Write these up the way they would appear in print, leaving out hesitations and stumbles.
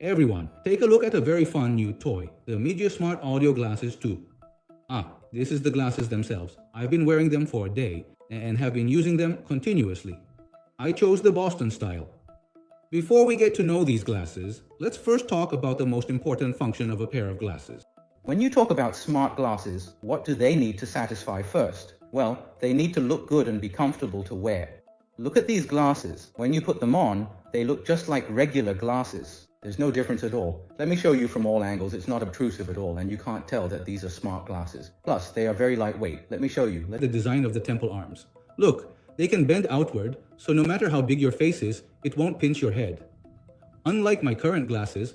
Everyone, take a look at a very fun new toy, the Mijia Smart Audio Glasses 2. This is the glasses themselves. I've been wearing them for a day and have been using them continuously. I chose the Boston style. Before we get to know these glasses, let's first talk about the most important function of a pair of glasses. When you talk about smart glasses, what do they need to satisfy first? Well, they need to look good and be comfortable to wear. Look at these glasses. When you put them on, they look just like regular glasses. There's no difference at all. Let me show you from all angles. It's not obtrusive at all, and you can't tell that these are smart glasses. Plus, they are very lightweight. Let me show you. The design of the temple arms. Look, they can bend outward, so no matter how big your face is, it won't pinch your head. Unlike my current glasses,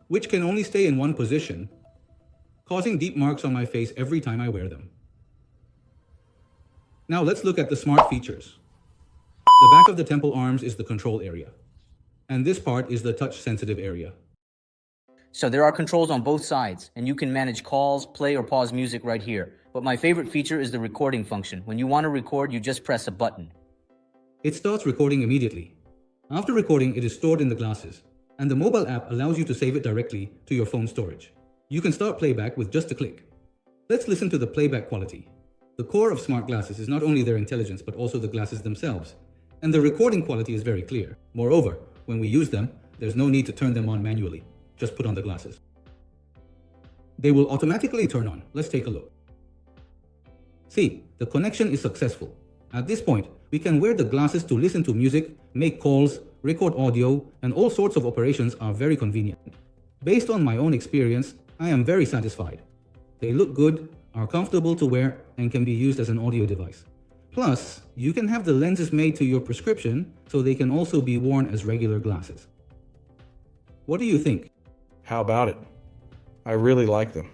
which can only stay in one position, causing deep marks on my face every time I wear them. Now let's look at the smart features. The back of the temple arms is the control area, and this part is the touch-sensitive area. So there are controls on both sides, and you can manage calls, play or pause music right here. But my favorite feature is the recording function. When you want to record, you just press a button. It starts recording immediately. After recording, it is stored in the glasses, and the mobile app allows you to save it directly to your phone storage. You can start playback with just a click. Let's listen to the playback quality. The core of smart glasses is not only their intelligence but also the glasses themselves, and the recording quality is very clear. Moreover, when we use them, there's no need to turn them on manually. Just put on the glasses. They will automatically turn on. Let's take a look. See, the connection is successful. At this point, we can wear the glasses to listen to music, make calls, record audio, and all sorts of operations are very convenient. Based on my own experience, I am very satisfied. They look good, are comfortable to wear, and can be used as an audio device. Plus, you can have the lenses made to your prescription, so they can also be worn as regular glasses. What do you think? How about it? I really like them.